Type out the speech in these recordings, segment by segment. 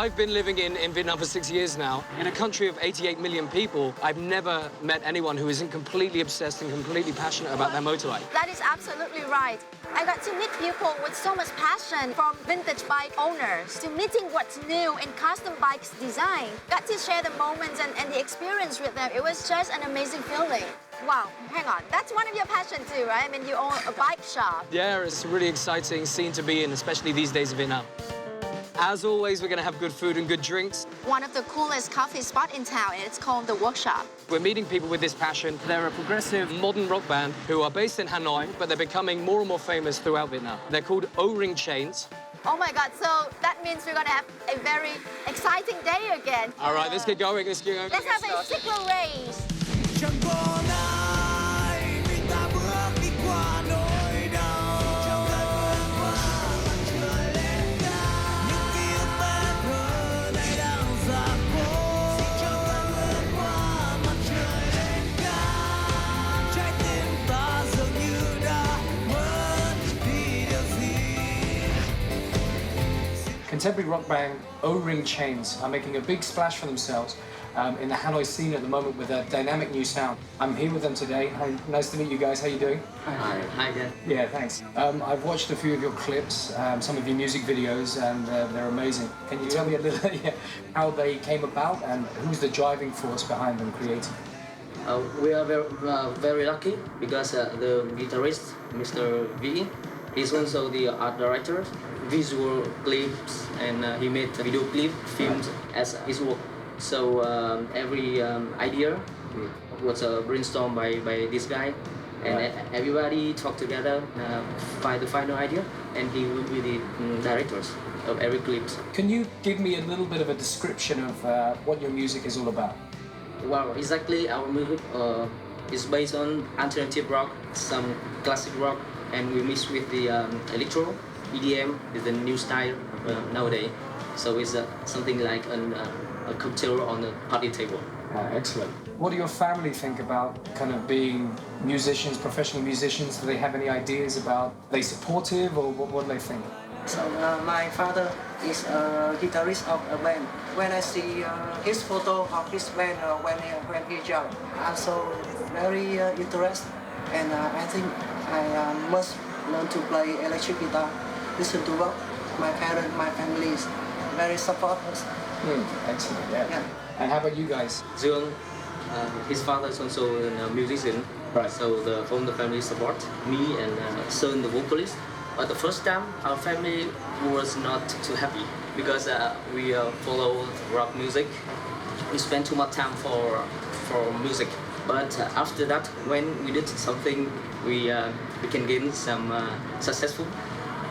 I've been living in Vietnam for 6 years now. In a country of 88 million people, I've never met anyone who isn't completely obsessed and completely passionate about their motorbike. That is absolutely right. I got to meet people with so much passion, from vintage bike owners to meeting what's new in custom bikes design. Got to share the moments and the experience with them. It was just an amazing feeling. Wow, hang on. That's one of your passions too, right? I mean, you own a bike shop. Yeah, it's a really exciting scene to be in, especially these days in Vietnam. As always, we're going to have good food and good drinks. One of the coolest coffee spots in town, and it's called The Workshop. We're meeting people with this passion. They're a progressive modern rock band who are based in Hanoi, but they're becoming more and more famous throughout Vietnam. They're called O-Ring Chains. Oh my God, so that means we're going to have a very exciting day again. All right, let's get going. Let's get going. Let's have a sickle race. Contemporary rock band O-Ring Chains are making a big splash for themselves in the Hanoi scene at the moment with a dynamic new sound. I'm here with them today. Hi, nice to meet you guys. How you doing? Hi, Dan. Yeah, thanks. I've watched a few of your clips, some of your music videos, and they're amazing. Can you tell me a little how they came about and who's the driving force behind them creating? We are very lucky because the guitarist, Mr. V, is also the art director, visual clips, and he made video clip films as his work. So every idea was brainstormed by this guy, and everybody talked together, find the final idea, and he will be the directors of every clips. Can you give me a little bit of a description of what your music is all about? Well, exactly, our music is based on alternative rock, some classic rock, and we mix with the electro, EDM is the new style nowadays. So it's something like a cocktail on a party table. Excellent. What do your family think about kind of being musicians, professional musicians? Do they have any ideas about, are they supportive, or what do they think? So my father is a guitarist of a band. When I see his photo of his band when he's young, I'm so very interested, and I think I must learn to play electric guitar, listen to rock. My parents, my family is very supportive. Excellent, yeah. And how about you guys? Zion, his father is also a musician, right? So the whole family support me and son, the vocalist. But the first time, our family was not too happy because we follow rock music. We spend too much time for music. But after that, when we did something, we can gain some successful.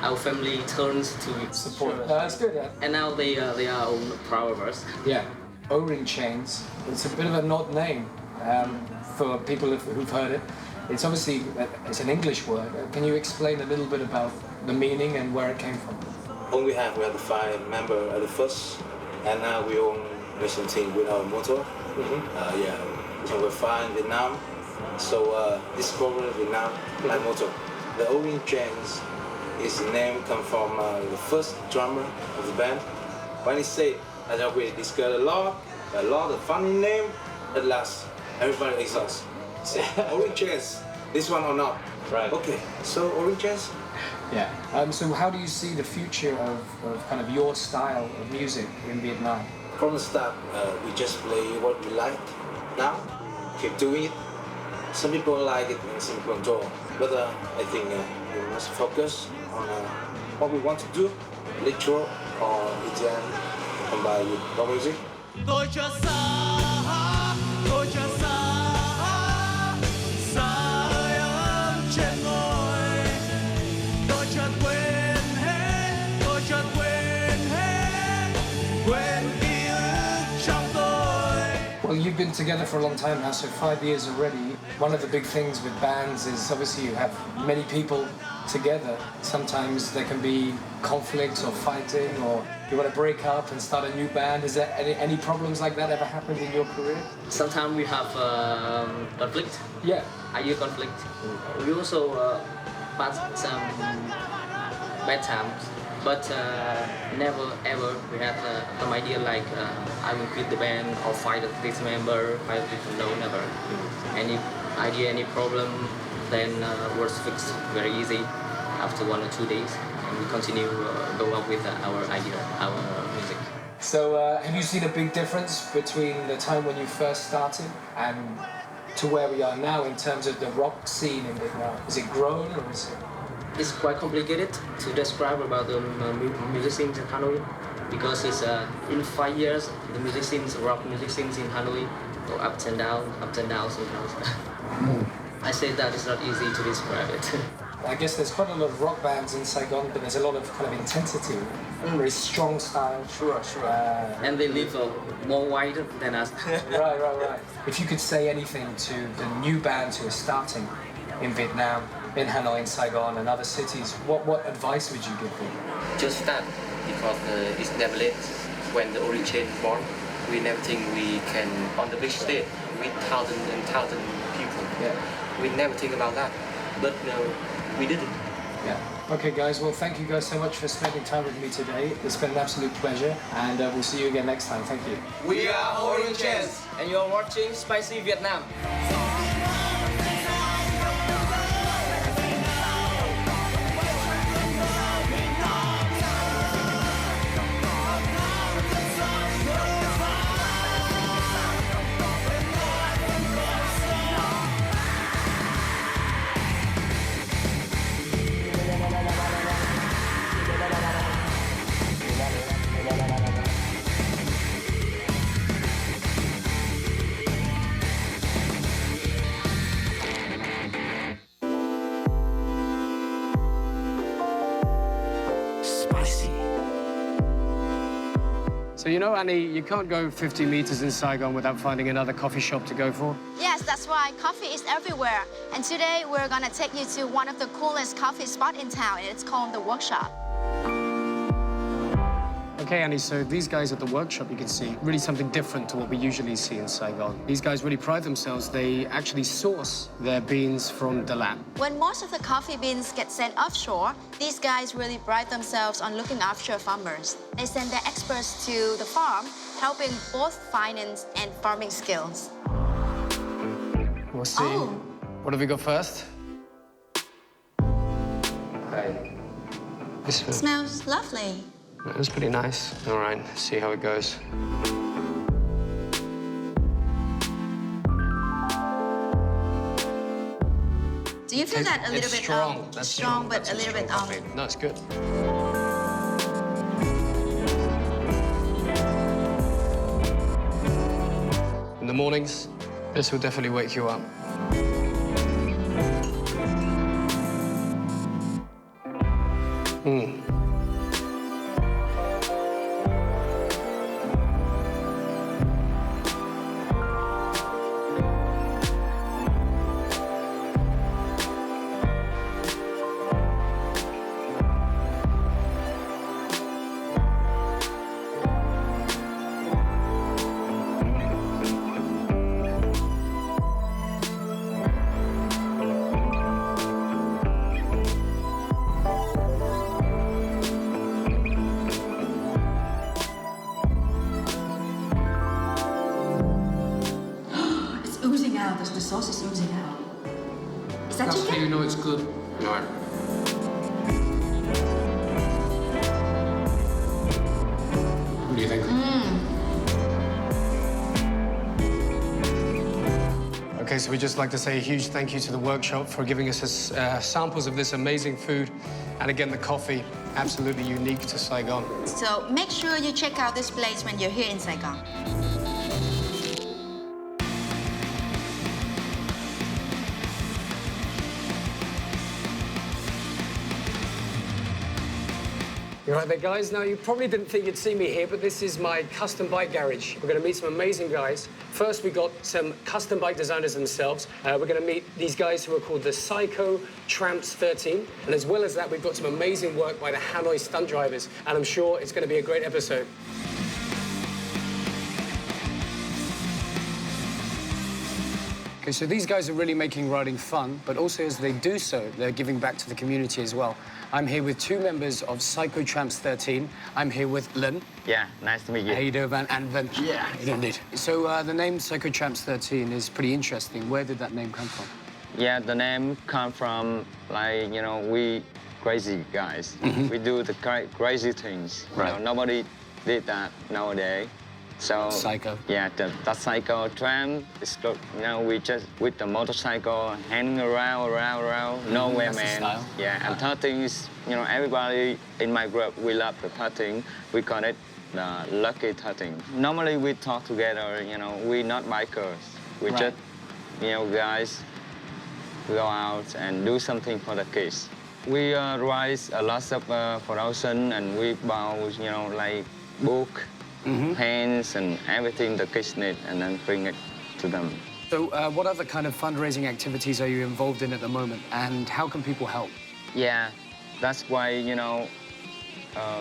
Our family turns to support. No, that's good. Yeah. And now they are all proud of us. Yeah, O-Ring Chains. It's a bit of an odd name for people who've heard it. It's obviously it's an English word. Can you explain a little bit about the meaning and where it came from? When we have 5 members at the first, and now we own racing team with our motor. And we're 5 in Vietnam. So this program Vietnam, my motor. The O-Ring Chains. His name comes from the first drummer of the band. When he said, as we discussed a lot of funny name, at last everybody exhausts. Say, O-Ring Chains, this one or not? Right. Okay, so O-Ring Chains? Yeah. So how do you see the future of kind of your style of music in Vietnam? From the start, we just play what we like. Now, keep doing it. Some people like it and some people don't. But I think we must focus on what we want to do, electro or EDM, combined with rock music. Well, you've been together for a long time now, so 5 years already. One of the big things with bands is obviously you have many people together. Sometimes there can be conflict or fighting, or you want to break up and start a new band. Is there any problems like that ever happened in your career? Sometimes we have conflict. Yeah. Idea conflict. We also pass some bad times But never ever we had some idea like I will quit the band or fight this member, fight this, no, never. Any idea, any problem, then was fixed very easy after 1 or 2 days, and we continue go up with our idea, our music. So have you seen a big difference between the time when you first started and to where we are now in terms of the rock scene in Vietnam? Is it grown or is it? It's quite complicated to describe about the music scenes in Hanoi because it's in 5 years the music scenes, rock music scenes in Hanoi go up and down sometimes. I say that it's not easy to describe it. I guess there's quite a lot of rock bands in Saigon, but there's a lot of kind of intensity, very strong style. Sure. And they live more wide than us. Right. If you could say anything to the new bands who are starting in Vietnam, in Hanoi, in Saigon, and other cities, what advice would you give them? Just start, because it's never late. When the origin born, we never think we can on the big stage with thousands and thousands of people. Yeah. We never think about that, but we did it. Yeah. Okay, guys. Well, thank you guys so much for spending time with me today. It's been an absolute pleasure, and we'll see you again next time. Thank you. We are Orange, and you're watching Spicy Vietnam. So you know, Annie, you can't go 50 meters in Saigon without finding another coffee shop to go for. Yes, that's why coffee is everywhere. And today we're gonna take you to one of the coolest coffee spots in town, and it's called The Workshop. Okay, Annie, so these guys at the workshop, you can see, really something different to what we usually see in Saigon. These guys really pride themselves. They actually source their beans from the land. When most of the coffee beans get sent offshore, these guys really pride themselves on looking after farmers. They send their experts to the farm, helping both finance and farming skills. We'll see. Oh. What have we got first? Hi. This one. Smells lovely. It was pretty nice. All right, let's see how it goes. Do you feel that a little It's bit strong. That's strong, but That's a little bit strong coffee. No, it's good. In the mornings, this will definitely wake you up. Oozing out. The sauce is oozing out. Is that That's how chicken? you know it's good. All right. What do you think? Okay, so we'd just like to say a huge thank you to the workshop for giving us samples of this amazing food. And again, the coffee, absolutely unique to Saigon. So make sure you check out this place when you're here in Saigon. You're right there, guys. Now, you probably didn't think you'd see me here, but this is my custom bike garage. We're going to meet some amazing guys. First, we got some custom bike designers themselves. We're going to meet these guys who are called the Psycho Tramps 13. And as well as that, we've got some amazing work by the Hanoi stunt drivers. And I'm sure it's going to be a great episode. Okay, so these guys are really making riding fun, but also as they do so, they're giving back to the community as well. I'm here with two members of Psycho Tramps 13. I'm here with Len. Yeah, nice to meet you. How you doing, Van? And Ven. Yeah. You don't need. So the name Psycho Tramps 13 is pretty interesting. Where did that name come from? Yeah, the name come from, like, you know, we crazy guys. We do the crazy things. Right. You know, nobody did that nowadays. So Psycho. Yeah, that psycho tramp is, you know, we just with the motorcycle hanging around, nowhere, that's the man. style. Yeah, and 13 is, you know, everybody in my group, we love the 13. We call it the lucky 13. Normally we talk together, you know, we're not bikers. We Right. just, you know, guys go out and do something for the kids. We raise a lot of production and we buy, you know, like book, pens and everything the kids need and then bring it to them. So what other kind of fundraising activities are you involved in at the moment, and how can people help? Yeah, that's why, you know,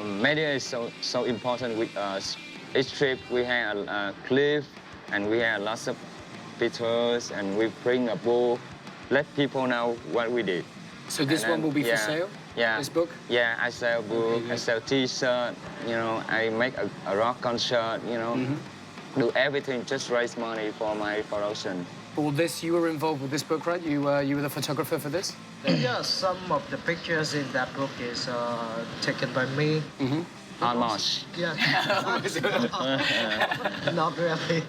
media is so important with us. Each trip we have a clip and we have lots of pictures and we bring a book, let people know what we did. So this And one will be then, for sale? Yeah. This book? Yeah, I sell book, I sell T-shirt, you know, I make a rock concert, you know, do everything, just raise money for my production. Well, this, you were involved with this book, right? You were the photographer for this? Yeah, some of the pictures in that book is taken by me. Almost. Yeah. Not really.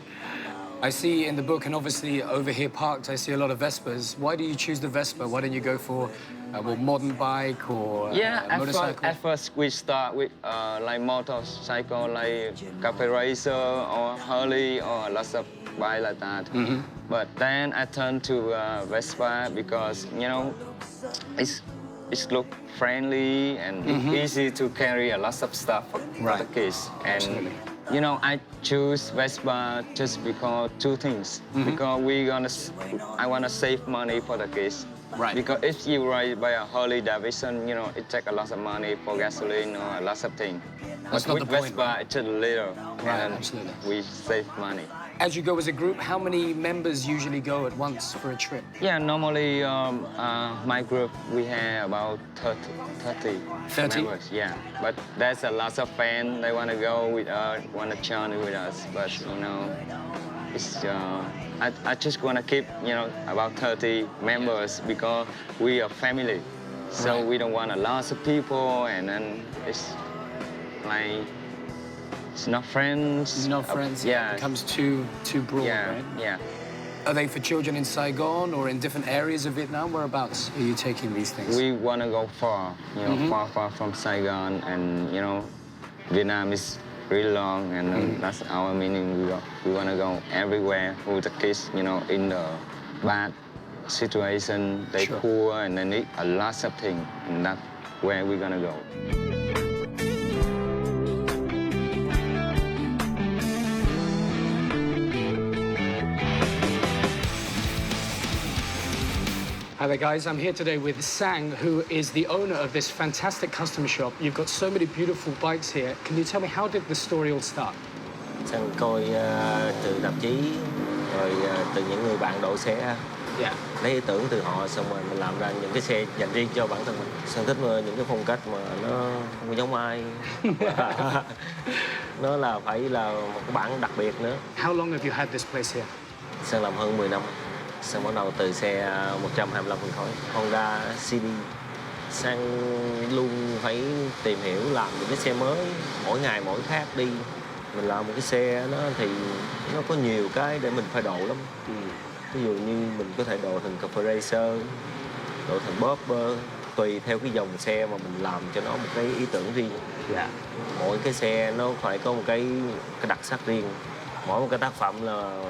I see in the book, and obviously over here parked, I see a lot of Vespas. Why do you choose the Vespa? Why don't you go for a more modern bike or Yeah, a motorcycle? at first we start with like motorcycle, like Cafe Racer or Harley or lots of bike like that. But then I turned to Vespa because, you know, it's look friendly and easy to carry a lot of stuff for the kids. And you know, I choose Vespa just because two things. Because I wanna save money for the kids. Right. Because if you ride by a Harley Davidson, you know, it takes a lot of money for gasoline or a lot of things. That's But not with the point, Vespa, right? it's just a little. Right, and absolutely. we save money. As you go as a group, how many members usually go at once for a trip? Yeah, normally my group, we have about 30 30? members. Yeah, but there's a lot of fans, they want to go with us, want to journey with us. But, you know, it's, I just want to keep, you know, about 30 members because we are family. So Right. we don't want a lot of people and then it's like, it's not friends. Not friends. Yeah. It becomes too broad, Yeah, right? yeah. Are they for children in Saigon or in different areas of Vietnam? Whereabouts are you taking these things? We want to go far, you know, far from Saigon, and you know, Vietnam is really long, and that's our meaning. We want to go everywhere with the kids, you know, in the bad situation, they Sure. poor and they need a lot of things, and that's where we're gonna go. Hi there, guys. I'm here today with Sang, who is the owner of this fantastic custom shop. You've got so many beautiful bikes here. Can you tell me, how did the story all start? Sang coi từ tạp chí, rồi từ những người bạn độ xe, Yeah. lấy ý tưởng từ họ, xong rồi mình làm ra những cái xe dành riêng cho bản thân mình. Sang thích những cái phong cách mà nó không giống ai. Nó là phải là một cái bản đặc biệt nữa. How long have you had this place here? Sang làm hơn 10 năm. Sang bắt đầu từ xe 125 phân khối Honda CD. Sang luôn phải tìm hiểu làm những cái xe mới, mỗi ngày mỗi khác đi. Mình làm một cái xe nó thì nó có nhiều cái để mình phải độ lắm. Ví dụ như mình có thể độ thành Cafe Racer, độ thành Bobber, tùy theo cái dòng xe mà mình làm cho nó một cái ý tưởng riêng. Mỗi cái xe nó phải có một cái đặc sắc riêng. Mỗi một cái tác phẩm là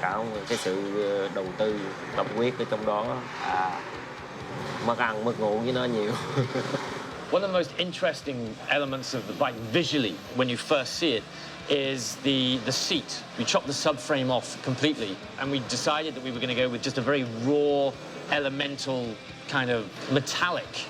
cả một cái sự đầu tư tâm huyết ở trong đó. Mất ăn mất ngủ với nó nhiều. One of the most interesting elements of the bike visually, when you first see it, is the seat. We chopped the subframe off completely, and we decided that we were going to go with just a very raw, elemental, kind of metallic,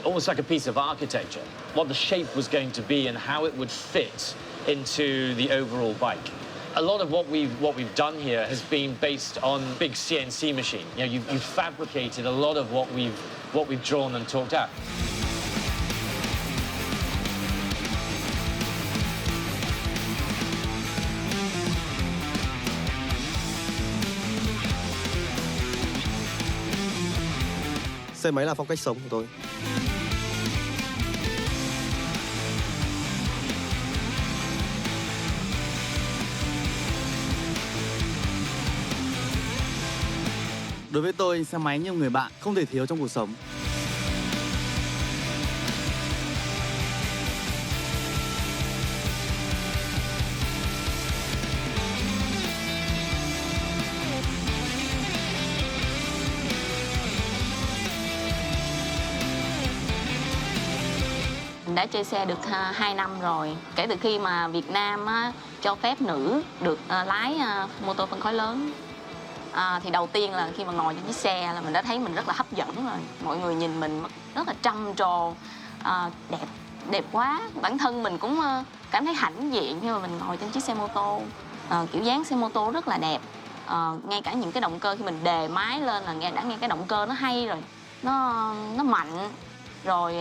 almost like a piece of architecture, what the shape was going to be and how it would fit into the overall bike. A lot of what we've done here has been based on big CNC machine. You know, you've fabricated a lot of what we've drawn and talked out. Xe máy là phong cách sống của tôi. Đối với tôi, xe máy như một người bạn không thể thiếu trong cuộc sống. Mình đã chơi xe được 2 năm rồi. Kể từ khi mà Việt Nam cho phép nữ được lái mô tô phân khối lớn. Thì đầu tiên là khi mà ngồi trên chiếc xe là mình đã thấy mình rất là hấp dẫn rồi. Mọi người nhìn mình rất là trầm trồ, đẹp quá. Bản thân mình cũng cảm thấy hãnh diện khi mà mình ngồi trên chiếc xe mô tô. Kiểu dáng xe mô tô rất là đẹp. Ngay cả những cái động cơ khi mình đề máy lên là đã nghe cái động cơ nó hay rồi. Nó mạnh. Rồi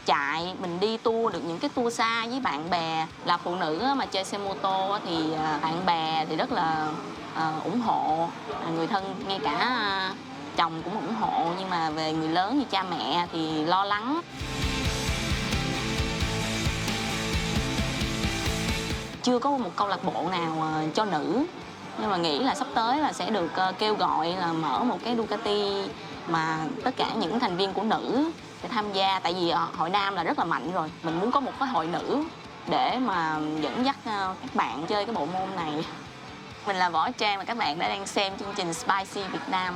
chạy, mình đi tour được những cái tour xa với bạn bè. Là phụ nữ mà chơi xe mô tô thì bạn bè thì rất là ủng hộ, người thân ngay cả chồng cũng ủng hộ, nhưng mà về người lớn như cha mẹ thì lo lắng. Chưa có một câu lạc bộ nào cho nữ, nhưng mà nghĩ là sắp tới là sẽ được kêu gọi là mở một cái Ducati mà tất cả những thành viên của nữ sẽ tham gia, tại vì hội nam là rất là mạnh rồi, mình muốn có một cái hội nữ để mà dẫn dắt các bạn chơi cái bộ môn này. Mình là Võ Trang và các bạn đang xem chương trình Spicy Việt Nam.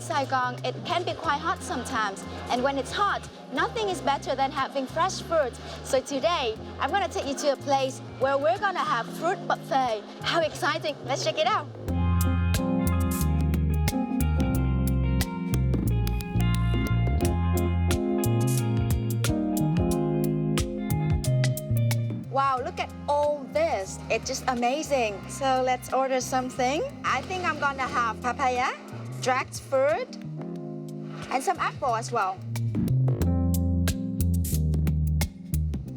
Saigon, it can be quite hot sometimes, and when it's hot, nothing is better than having fresh fruit. So today, I'm gonna take you to a place where we're gonna have fruit buffet. How exciting! Let's check it out. Wow, look at all this. It's just amazing. So let's order something. I think I'm gonna have papaya, dragged fruit, and some apple as well.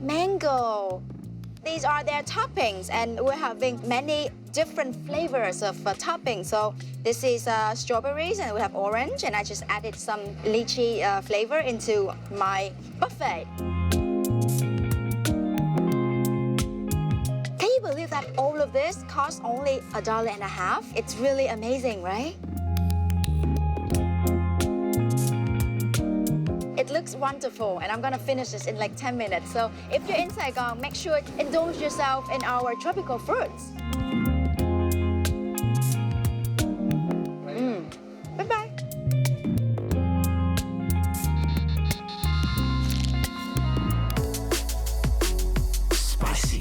Mango. These are their toppings, and we're having many different flavors of toppings. So this is strawberries, and we have orange, and I just added some lychee flavor into my buffet. Can you believe that all of this costs only $1.50? It's really amazing, right? It looks wonderful, and I'm gonna finish this in like 10 minutes. So if you're in Saigon, make sure to indulge yourself in our tropical fruits. Bye-bye. Spicy.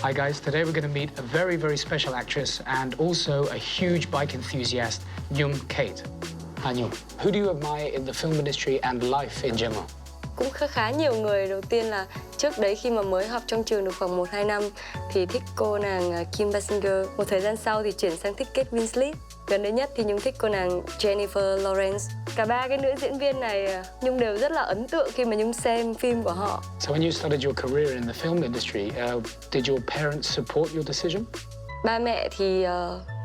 Hi guys, today we're going to meet a very, very special actress and also a huge bike enthusiast, Nhung Kate. Hi Nhung, who do you admire in the film industry and life in general? Cũng khá nhiều người. Đầu tiên là trước đấy khi mà mới học trong trường được khoảng 1-2 năm thì thích cô nàng Kim Basinger. Một thời gian sau thì chuyển sang thích Kate Winslet. Gần đây nhất thì Nhung thích cô nàng Jennifer Lawrence. Cả ba cái nữ diễn viên này Nhung đều rất là ấn tượng khi mà Nhung xem phim của họ. So when you started your career in the film industry, did your parents support your decision? Ba mẹ thì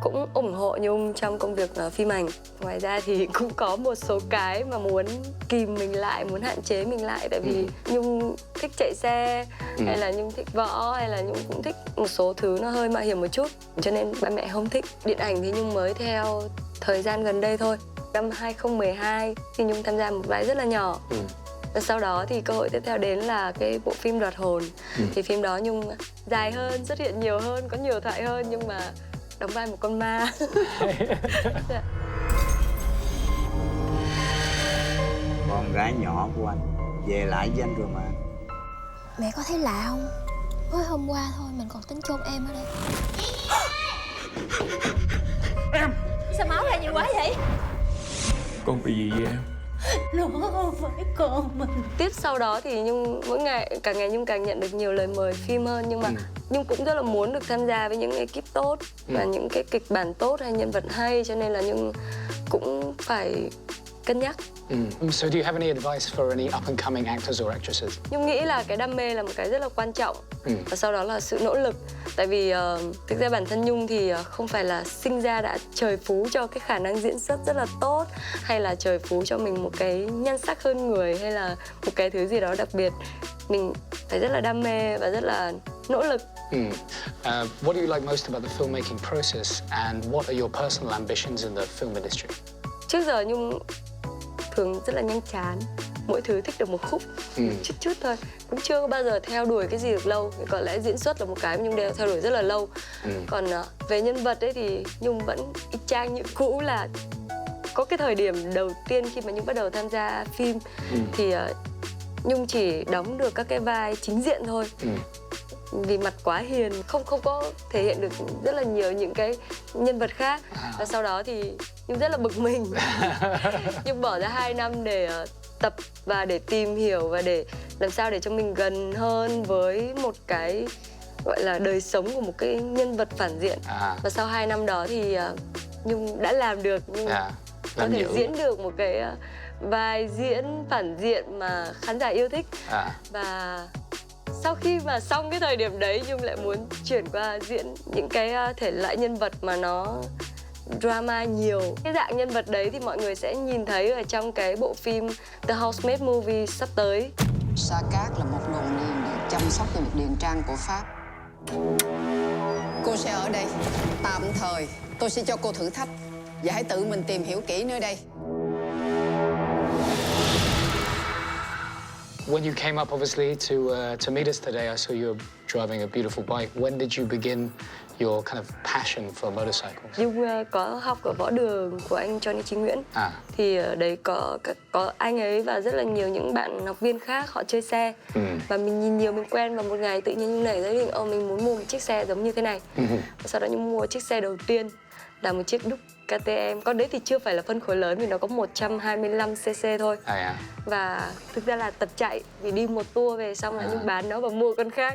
cũng ủng hộ Nhung trong công việc phim ảnh. Ngoài ra thì cũng có một số cái mà muốn kìm mình lại, muốn hạn chế mình lại. Tại vì Nhung thích chạy xe, hay là Nhung thích võ, hay là Nhung cũng thích một số thứ nó hơi mạo hiểm một chút. Cho nên ba mẹ không thích. Điện ảnh thì Nhung mới theo thời gian gần đây thôi. Năm 2012 thì Nhung tham gia một vai rất là nhỏ. Và sau đó thì cơ hội tiếp theo đến là cái bộ phim Đoạt Hồn. Thì phim đó Nhung dài hơn, xuất hiện nhiều hơn, có nhiều thoại hơn, nhưng mà đóng vai một con ma. Dạ. Con gái nhỏ của anh về lại với anh rồi mà. Mẹ có thấy lạ không? Mới hôm qua thôi mình còn tính chôn em ở đây. Em! Sao máu ra nhiều quá vậy? Con bị gì vậy em? Nó không phải con mình. Tiếp sau đó thì Nhung mỗi ngày, càng ngày Nhung càng nhận được nhiều lời mời phim hơn. Nhưng mà Nhung cũng rất là muốn được tham gia với những ekip tốt và những cái kịch bản tốt hay nhân vật hay, cho nên là Nhung cũng phải cân nhắc. So do you have any advice for any up-and-coming actors or actresses? Nhung nghĩ là cái đam mê là một cái rất là quan trọng và sau đó là sự nỗ lực. Tại vì thực ra bản thân Nhung thì không phải là sinh ra đã trời phú cho cái khả năng diễn xuất rất là tốt, hay là trời phú cho mình một cái nhan sắc hơn người, hay là một cái thứ gì đó đặc biệt. Mình phải rất là đam mê và rất là nỗ lực. What do you like most about the filmmaking process, and what are your personal ambitions in the film industry? Trước giờ Nhung thường rất là nhanh chán, mỗi thứ thích được một khúc, chút thôi, cũng chưa bao giờ theo đuổi cái gì được lâu. Có lẽ diễn xuất là một cái mà Nhung đều theo đuổi rất là lâu. Còn về nhân vật ấy thì Nhung vẫn y chang như cũ, là có cái thời điểm đầu tiên khi mà Nhung bắt đầu tham gia phim thì Nhung chỉ đóng được các cái vai chính diện thôi. Vì mặt quá hiền, không có thể hiện được rất là nhiều những cái nhân vật khác. Và sau đó thì Nhung rất là bực mình. Nhung bỏ ra 2 năm để tập và để tìm hiểu và để làm sao để cho mình gần hơn với một cái gọi là đời sống của một cái nhân vật phản diện. Và sau 2 năm đó thì Nhung đã làm được, Nhung có thể diễn được một cái vai diễn phản diện mà khán giả yêu thích. Và sau khi mà xong cái thời điểm đấy, Nhung lại muốn chuyển qua diễn những cái thể loại nhân vật mà nó drama nhiều. Cái dạng nhân vật đấy thì mọi người sẽ nhìn thấy ở trong cái bộ phim The Housemaid Movie sắp tới. Sa Cát là một đồn điền để chăm sóc cho một điền trang của Pháp. Cô sẽ ở đây tạm thời. Tôi sẽ cho cô thử thách và hãy tự mình tìm hiểu kỹ nơi đây. When you came up, obviously, to meet us today, I saw you driving a beautiful bike. When did you begin your kind of passion for motorcycles? Nhung có học ở võ đường của anh Johnny Chí Nguyễn. Thì ở đấy có anh ấy và rất là nhiều những bạn học viên khác họ chơi xe. Và mình nhìn nhiều, mình quen, và một ngày tự nhiên Nhung nảy ra ý định mình muốn mua một chiếc xe giống như thế này. Và sau đó Nhung mua chiếc xe đầu tiên là một chiếc Ducati. Con đấy thì chưa phải là phân khối lớn vì nó có 125cc thôi. Và thực ra là tập chạy, vì đi một tour về xong là Nhung bán nó và mua con khác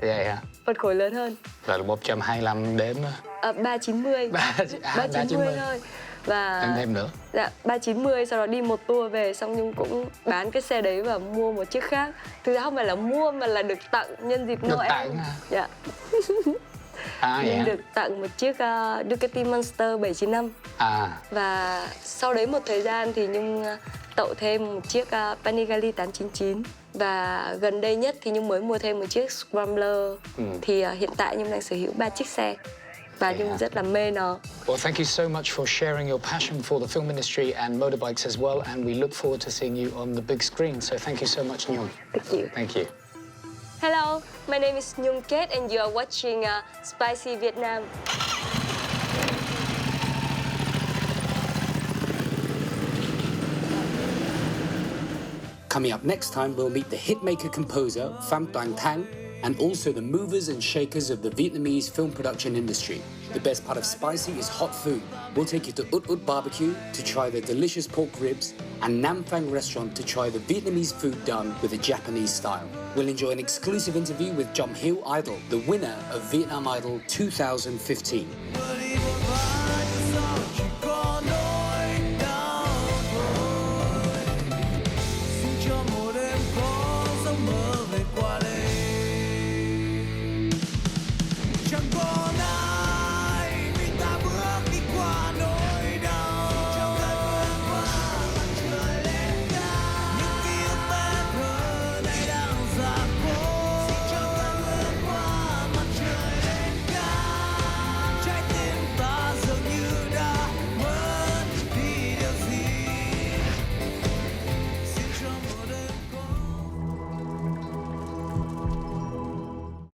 phân khối lớn hơn. Là 125 đếm 390. 390 thôi. Và thêm nữa. Dạ, 390, sau đó đi một tour về xong Nhung cũng bán cái xe đấy và mua một chiếc khác. Thực ra không phải là mua mà là được tặng nhân dịp Noel. Dạ. Nhung được tặng một chiếc Ducati Monster 795. Và sau đấy một thời gian thì Nhung tậu thêm một chiếc Panigale 899. Và gần đây nhất thì Nhung mới mua thêm một chiếc Scrambler. Thì hiện tại Nhung đang sở hữu 3 chiếc xe và Nhung rất là mê nó. Well, thank you so much for sharing your passion for the film industry and motorbikes as well, and we look forward to seeing you on the big screen. So thank you so much, Nhung. Thank you. Thank you. Hello, my name is Nhung Kết and you are watching Spicy Vietnam. Coming up next time, we'll meet the hitmaker composer Pham Toan Thang and also the movers and shakers of the Vietnamese film production industry. The best part of Spicy is hot food. We'll take you to Ut Ut Barbecue to try their delicious pork ribs and Nam Phang restaurant to try the Vietnamese food done with a Japanese style. We'll enjoy an exclusive interview with Jom Hill Idol, the winner of Vietnam Idol 2015.